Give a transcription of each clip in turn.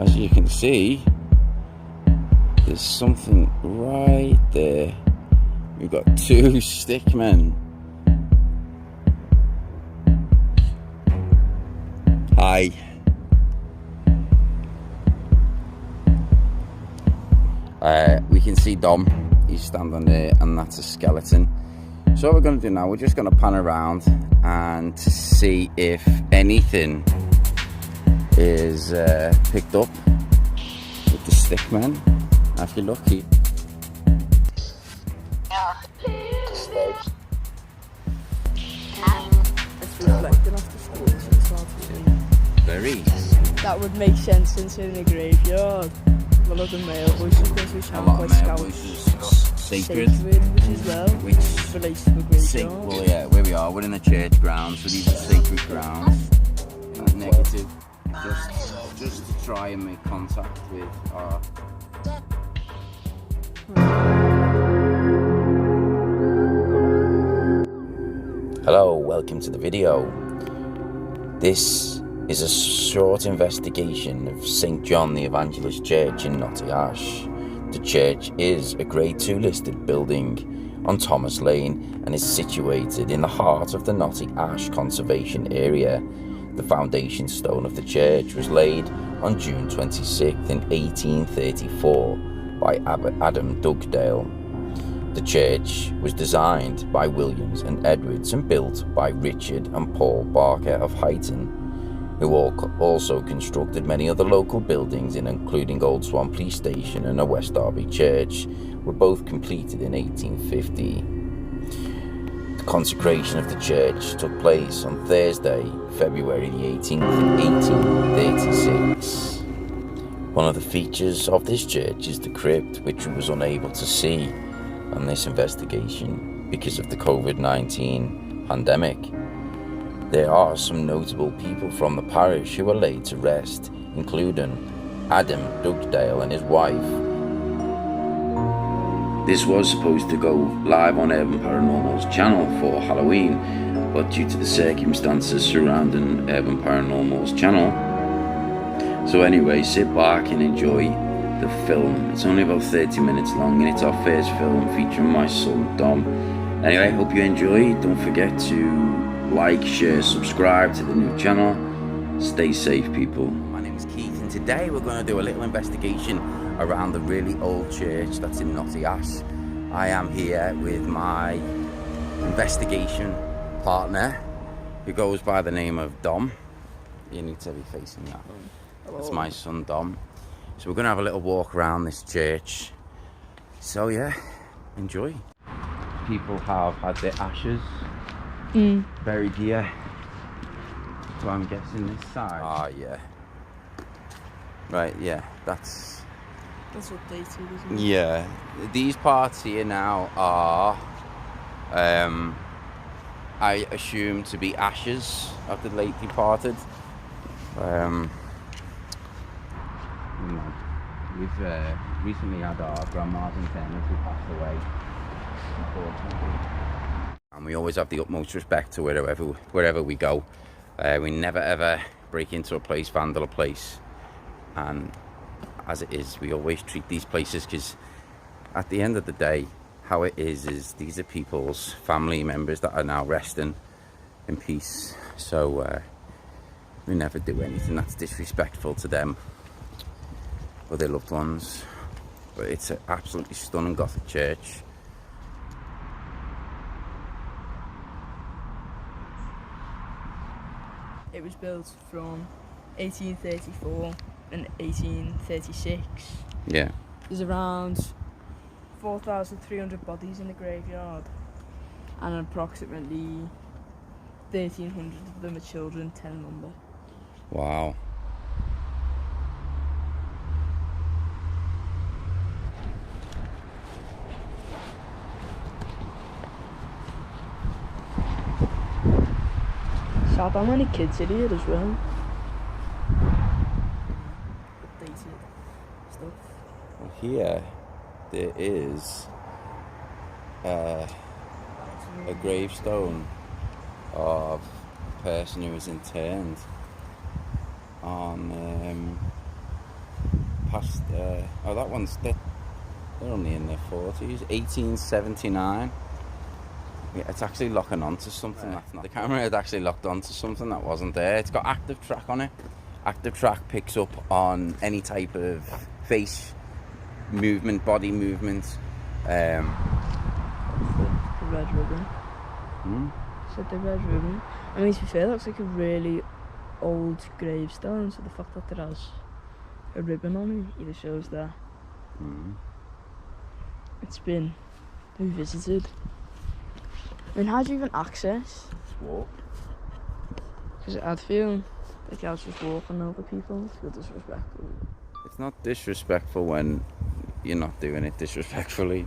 as you can see, there's something right there. We've got two stickmen. Hi. We can see Dom. He's standing there, and that's a skeleton. So what we're going to do now, we're just going to pan around and see if anything is picked up with the stickmen. If you're lucky. It's reflecting off the stones and stuff. Very. That would make sense since we're in a graveyard. A lot of male voices, which A lot of male voices. Sacred. Which as well, Which relates to the graveyard. Well, yeah, where we are, we're in the church grounds, so these are sacred grounds. Negative. Just to try and make contact with our... Hello, welcome to the video. This is a short investigation of St. John the Evangelist Church in Knotty Ash. The church is a Grade 2 listed building on Thomas Lane and is situated in the heart of the Knotty Ash conservation area. The foundation stone of the church was laid on June 26th in 1834 by Adam Dugdale. The church was designed by Williams and Edwards and built by Richard and Paul Barker of Huyton, who also constructed many other local buildings, including Old Swan Police Station and a West Derby church, were both completed in 1850. The consecration of the church took place on Thursday, February the 18th, 1836. One of the features of this church is the crypt, which we was unable to see on this investigation because of the COVID-19 pandemic. There are some notable people from the parish who are laid to rest, including Adam Dugdale and his wife. This was supposed to go live on Urban Paranormal's channel for Halloween, but due to the circumstances surrounding Urban Paranormal's channel. So anyway, sit back and enjoy the film. It's only about 30 minutes long, and it's our first film featuring my son Dom. Anyway, hope you enjoy. Don't forget to like, share, subscribe to the new channel. Stay safe, people. My name is Keith, and today we're going to do a little investigation around the really old church that's in Knotty Ash. I am here with my investigation partner, who goes by the name of Dom. You need to be facing that. Hello. That's my son Dom. So we're going to have a little walk around this church. So yeah, enjoy. People have had their ashes buried here. So I'm guessing this side. Ah, yeah. Right, yeah, that's updated, isn't it? Yeah. These parts here now are, I assume, to be ashes of the late departed. We've recently had our grandma's internment who passed away, unfortunately. And we always have the utmost respect to wherever we go. We never ever break into a place, vandal a place. And as it is, we always treat these places, because at the end of the day, how it is these are people's family members that are now resting in peace. So we never do anything that's disrespectful to them or their loved ones. But it's an absolutely stunning Gothic church. It was built from 1834 and 1836. Yeah. There's around 4,300 bodies in the graveyard, and approximately 1,300 of them are children, 10 in number. Wow. Sad how many kids are here as well. Updated stuff. Well, here there is a gravestone of a person who was interned on past. Oh, that one's they're only in their 40s. 1879. Yeah, it's actually locking onto something. That's not. The camera had actually locked onto something that wasn't there. It's got active track on it. Active track picks up on any type of face movement, body movement. The red ribbon. Said the red ribbon. I mean, to be fair, that's like a really old gravestone, so the fact that it has a ribbon on it either shows that it's been revisited. I mean, how do you even access? Just walk. Because I'd feel like I was just walking over people. I feel disrespectful. It's not disrespectful when you're not doing it disrespectfully.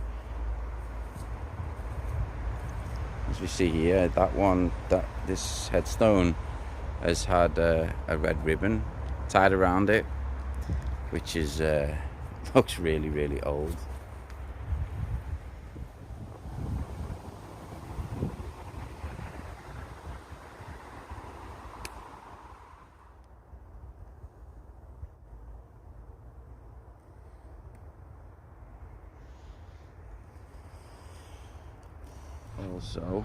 As we see here, this headstone has had a red ribbon tied around it, which is looks really, really old. Also,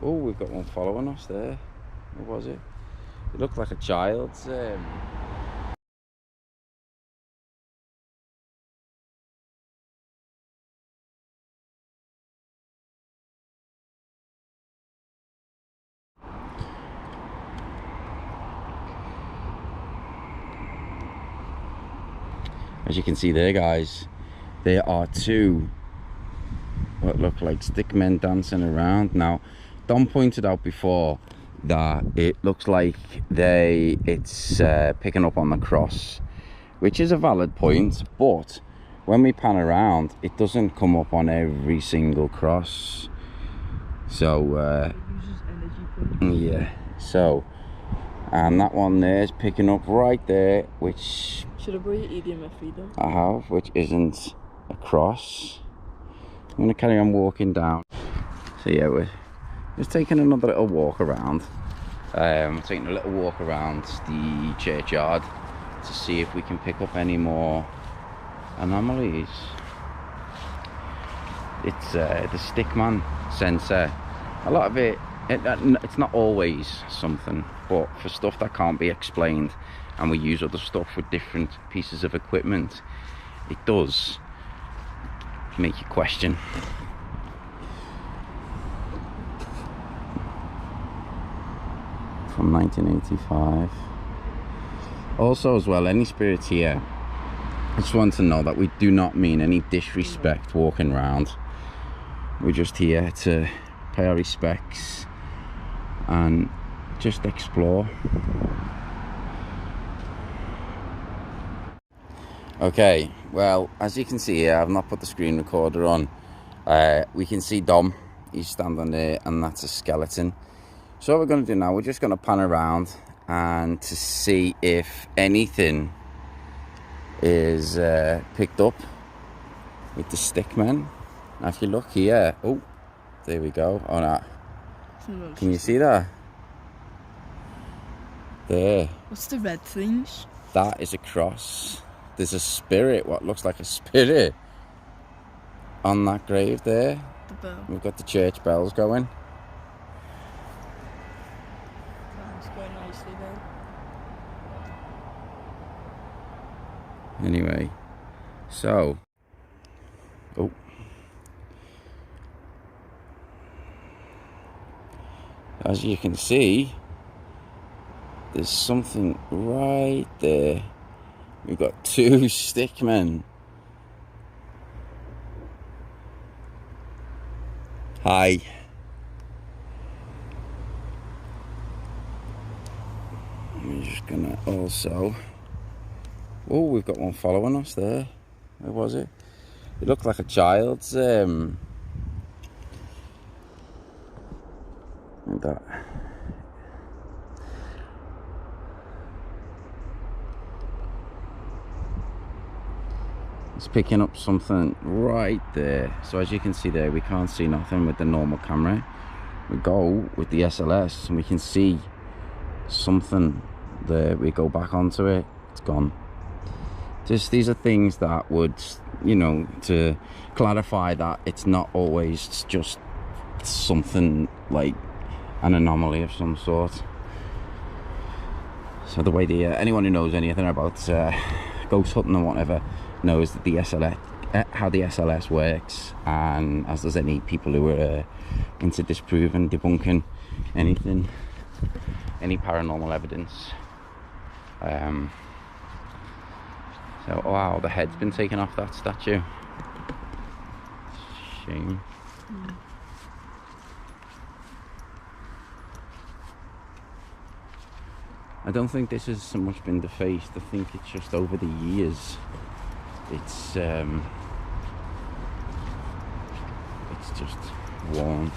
oh, we've got one following us there. What was it? It looked like a child's. As you can see there, guys, there are two what look like stick men dancing around. Now, Dom pointed out before that it looks like it's picking up on the cross, which is a valid point, but when we pan around, it doesn't come up on every single cross. So It uses energy points. yeah, so, and that one there is picking up right there, which Should I bring your EDMF reader? I have, which isn't a cross. I'm going to carry on walking down. So yeah, we're just taking another little walk around. Taking a little walk around the churchyard to see if we can pick up any more anomalies. It's the stickman sensor. A lot of it's not always something, but for stuff that can't be explained and we use other stuff with different pieces of equipment, it does make you question. From 1985. Also as well, any spirits here, I just want to know that we do not mean any disrespect walking around. We're just here to pay our respects and just explore. Okay, well, as you can see here, I've not put the screen recorder on. We can see Dom, he's standing there, and that's a skeleton. So what we're going to do now, we're just going to pan around and to see if anything is picked up with the stickmen. Now if you look here, oh, there we go. Oh, no. Can you see that? There. What's the red things? That is a cross. There's a spirit, what looks like a spirit, on that grave there. The bell. We've got the church bells going. That's going nicely then. Anyway, so, oh, as you can see, there's something right there. We've got two stickmen. Hi. I'm just gonna also, oh, we've got one following us there. Where was it? It looked like a child's like that. It's picking up something right there. So as you can see there, we can't see nothing with the normal camera. We go with the SLS and we can see something there. We go back onto it, it's gone. Just these are things that would, you know, to clarify that it's not always just something like an anomaly of some sort. So the way anyone who knows anything about ghost hunting and whatever knows that the SLS, how the SLS works, and as there's any people who are into disproving, debunking anything, any paranormal evidence. So, wow, the head's been taken off that statue. Shame. I don't think this has so much been defaced. I think it's just over the years. It's just worn.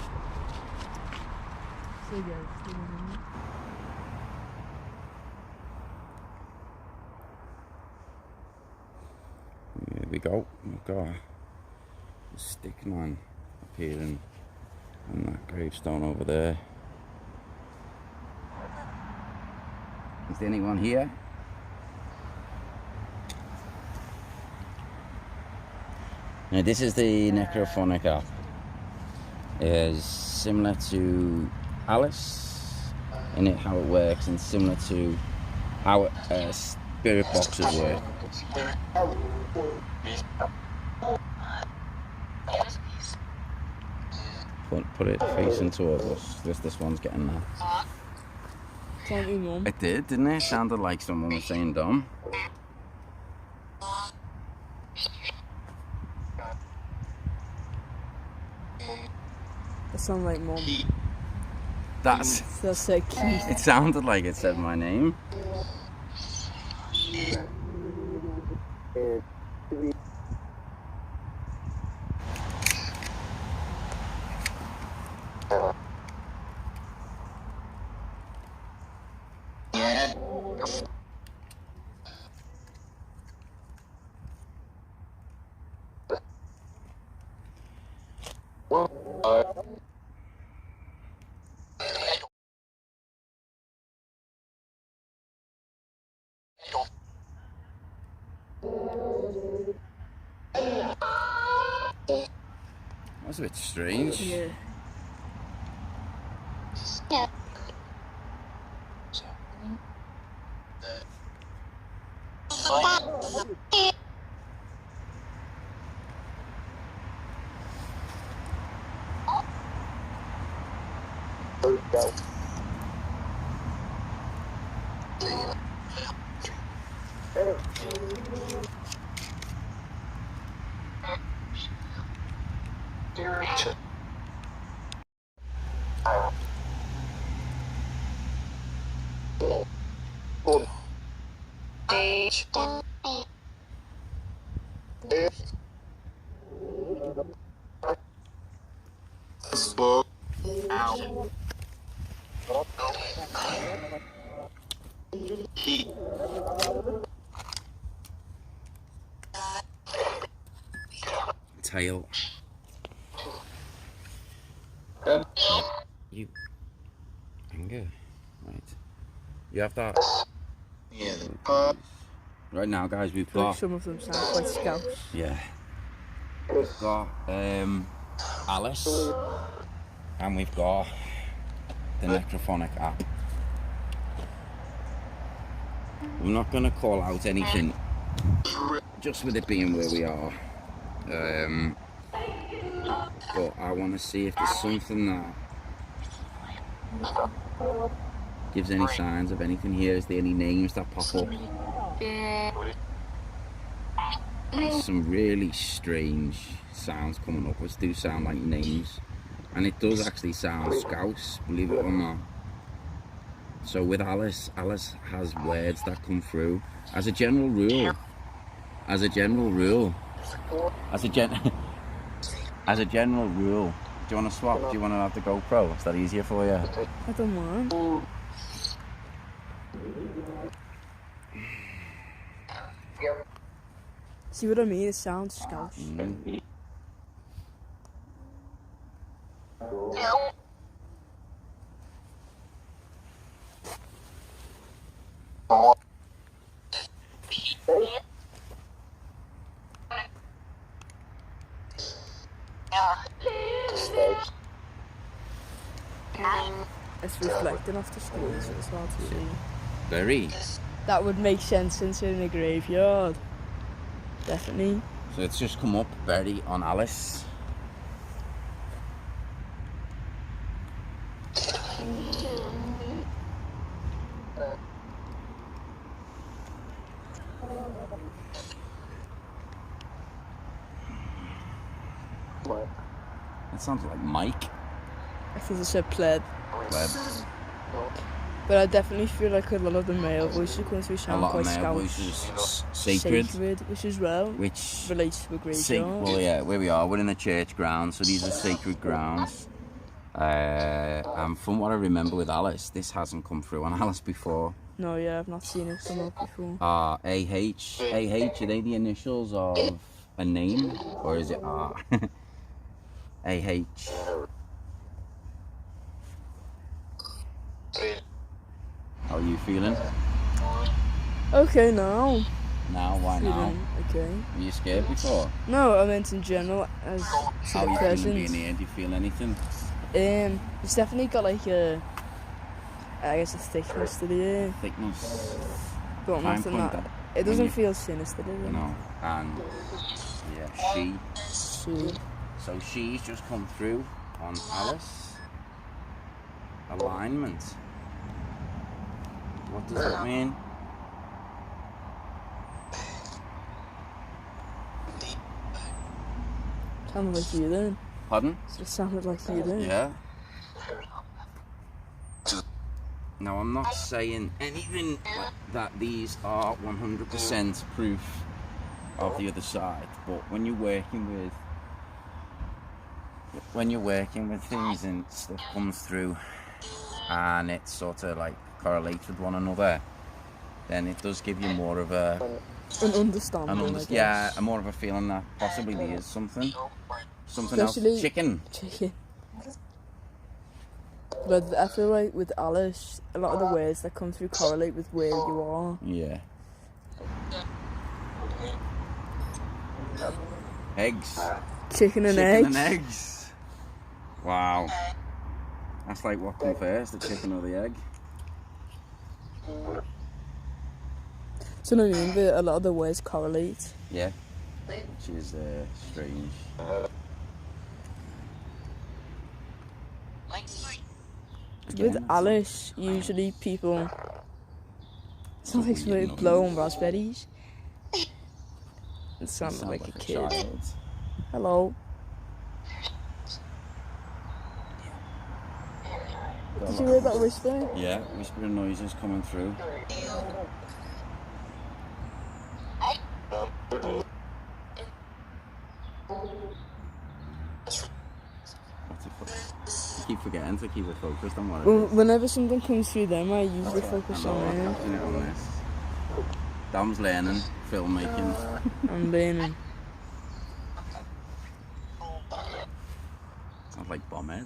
Here we go. We've got a stick man appearing on that gravestone over there. Is there anyone here? Now this is the necrophonic app. It's similar to Alice in it, how it works, and similar to how spirit boxes work. Put it facing towards us. This one's getting that. It did, didn't it? It sounded like someone was saying dumb. That sounds like Mum. That's so cute. It sounded like it said my name. That's a bit strange. Yeah. Tail. You anger. Right. You have that. Right now, guys, we've got. Some of them sound quite scouts. Yeah. We've got Alice, and we've got the necrophonic app. I'm not going to call out anything, just with it being where we are. But I want to see if there's something that gives any signs of anything here. Is there any names that pop up? There's some really strange sounds coming up, which do sound like names, and it does actually sound Scouse, believe it or not. So with Alice has words that come through. As a general rule, do you want to swap? Do you want to have the GoPro? Is that easier for you? I don't mind. See what I mean? It sounds Scouse. it's reflecting off the screen, so it's hard to see. Very. That would make sense since you're in a graveyard. Definitely. So it's just come up, Berry on Alice. It sounds like Mike. I think it's a pleb. Pleb. But I definitely feel like a lot of the male voices coming through sound quite A lot of male voices. Sacred. Which as well Which relates to a graveyard. well, yeah, where we are, we're in a church ground, so these are sacred grounds. And from what I remember with Alice, this hasn't come through on Alice before. No, yeah, I've not seen it come up before. AH. AH, are they the initials of a name? Or is it R? AH. How are you feeling? Okay, now. Now, why now? Okay. Were you scared before? No, I meant in general as to How the are you presence. feeling being here? Do you feel anything? It's definitely got like a, I guess, a thickness to the air. Thickness. But Fine nothing point that. that. It doesn't you- feel sinister, does it? No. And yeah, she. So, So she's just come through on Alice. Alignment. What does that mean? sounded like you then. Pardon? It sounded like you then. Yeah. Now I'm not saying anything that these are 100% proof of the other side, but when you're working with things and stuff comes through and it sort of like correlates with one another, then it does give you more of An understanding, I guess. yeah, a more of a feeling that possibly there is something Especially else. Chicken. But I feel like with Alice, a lot of the words that come through correlate with where you are. Yeah. Eggs. Chicken and eggs. Wow. That's like what comes first, the chicken or the egg? So what I mean, but a lot of the words correlate. Yeah. Which is strange. With Alice, usually people... It's not like somebody blowing raspberries. It sounded like a kid. Child. Hello. Did you hear that whisper? Yeah, whispering noises coming through. I keep forgetting to keep it focused on what it Well, is. whenever something comes through them, I usually focus I know, on I'm it. catching it on this. Dom's learning filmmaking. I'm learning. Sounds like Bombhead.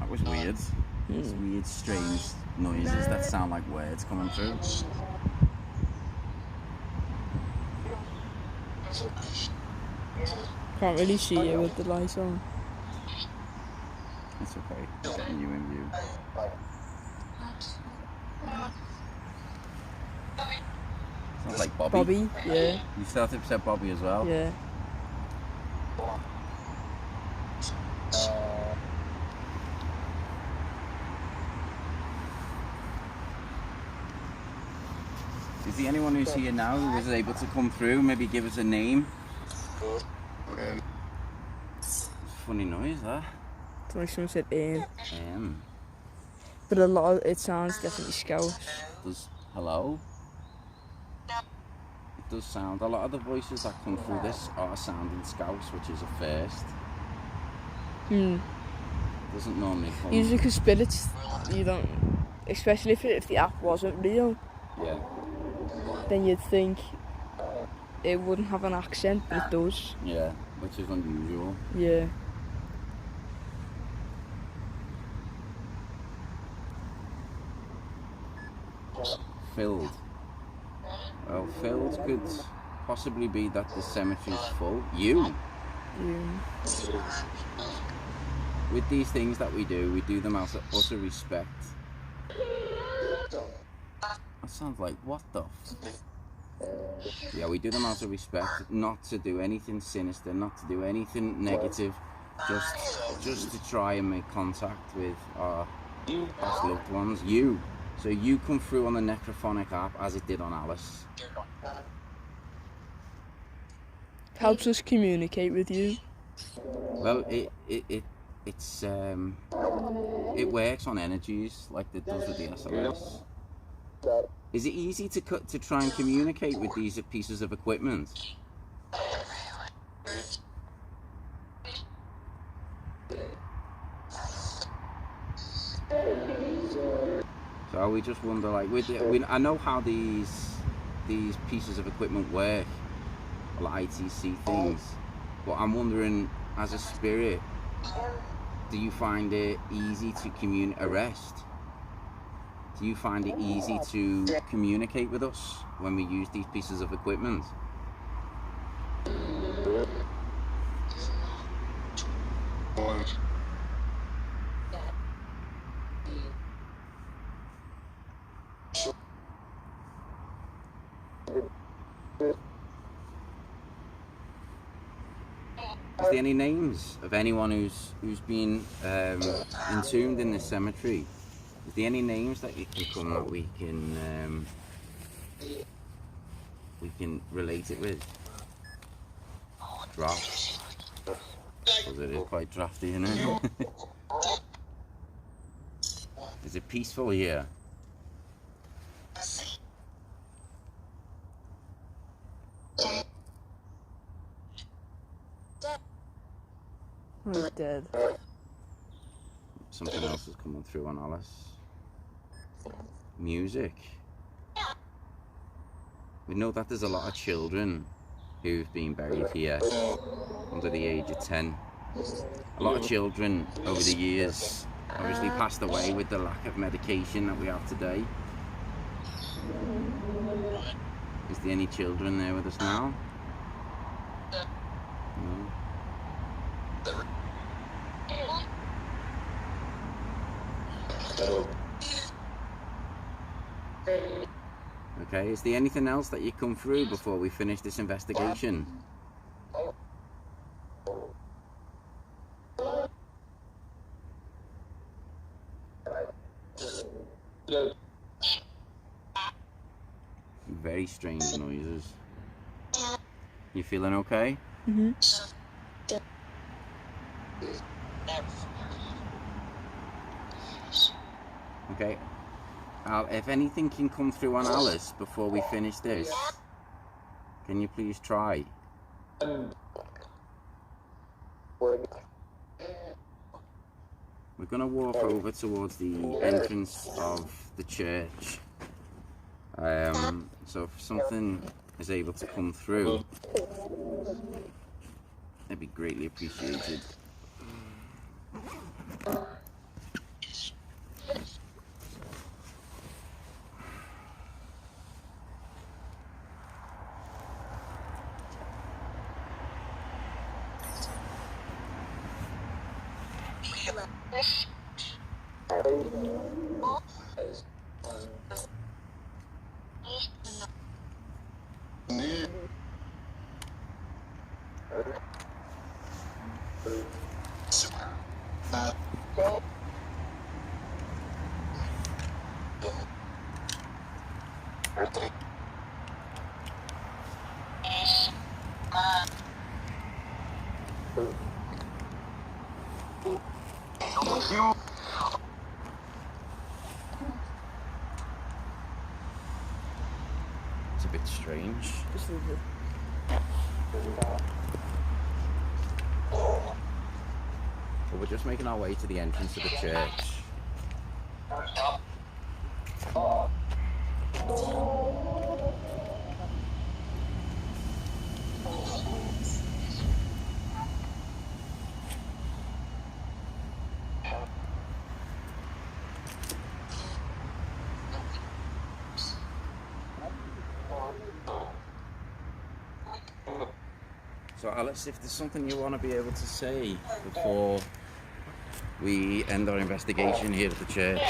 That was weird. It's weird, strange noises that sound like words coming through. Can't really see you with the light on. It's okay. We're getting you in view. Sounds like Bobby. Bobby, yeah, You started to say Bobby as well. yeah. Is there anyone who's here now who was able to come through? Maybe give us a name. Funny noise, that. It's like someone said A.M. But a lot of it sounds definitely Scouse. Does hello? It does sound. A lot of the voices that come through this are sounding Scouse, which is a first. It doesn't normally come. Usually because spirits, you don't, especially if the app wasn't real, Yeah. then you'd think it wouldn't have an accent, but it does. Yeah. which is unusual. Yeah. Filled. Well, filled could possibly be that the cemetery's full. You. With these things that we do them out of utter respect. That sounds like, what the yeah, we do them out of respect, not to do anything sinister, not to do anything negative, just to try and make contact with our past loved ones. So you come through on the necrophonic app as it did on Alice. Helps us communicate with you. Well, it works on energies like it does with the SLS. Is it easy to try and communicate with these pieces of equipment? So we just wonder, like, I know how these pieces of equipment work, like ITC things, but I'm wondering, as a spirit, do you find it easy to arrest? Do you find it easy to communicate with us when we use these pieces of equipment? Is there any names of anyone who's been entombed in this cemetery? Is there any names that you can come that we can relate it with? Draft. Because it is quite drafty, isn't it? Is it peaceful here? He's dead. Something else is coming through on Alice. Music. We know that there's a lot of children who've been buried here under the age of 10. A lot of children over the years obviously passed away with the lack of medication that we have today. Is there any children there with us now? No. Okay, is there anything else that you come through before we finish this investigation? Very strange noises. You feeling okay? Mm-hmm. Okay. If anything can come through on Alice before we finish this, can you please try? We're going to walk over towards the entrance of the church. So if something is able to come through, that'd be greatly appreciated. It's a bit strange. Just a little bit. But we're just making our way to the entrance of the church. So Alice, if there's something you want to be able to say before we end our investigation here at the church.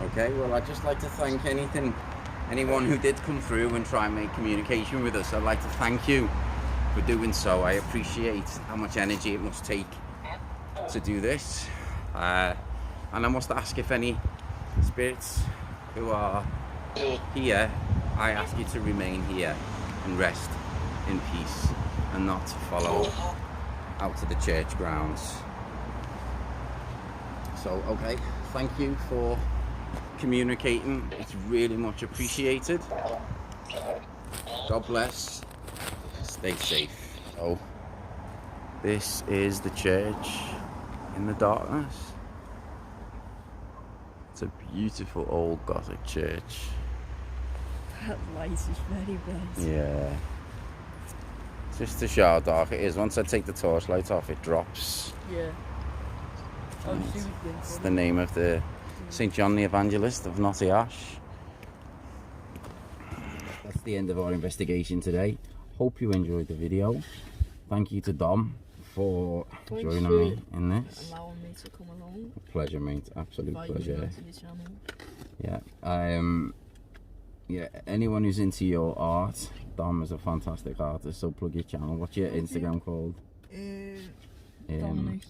Okay, well, I'd just like to thank anyone who did come through and try and make communication with us. I'd like to thank you for doing so. I appreciate how much energy it must take to do this. And I must ask, if any spirits who are here, I ask you to remain here and rest in peace and not to follow out to the church grounds. So, okay, thank you for communicating. It's really much appreciated. God bless. Stay safe. So, this is the church in the darkness. It's a beautiful old Gothic church. That light is very bright. Yeah. Just to show how dark it is. Once I take the torchlight off, it drops. Yeah. It's the name of the St. John the Evangelist of Knotty Ash. That's the end of our investigation today. Hope you enjoyed the video. Thank you to Dom for joining me in this. Allowing me to come along. Pleasure, mate. Absolute pleasure. Yeah. Yeah. Anyone who's into your art, Dom is a fantastic artist. So plug your channel. What's your Instagram called? Dominic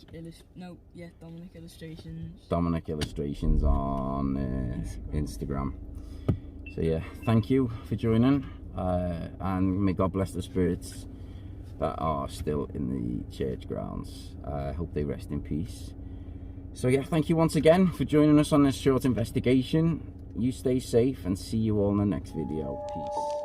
Illustrations. Dominic Illustrations on Instagram. So yeah, thank you for joining, and may God bless the spirits that are still in the church grounds. I hope they rest in peace. So yeah, thank you once again for joining us on this short investigation. You stay safe and see you all in the next video. Peace.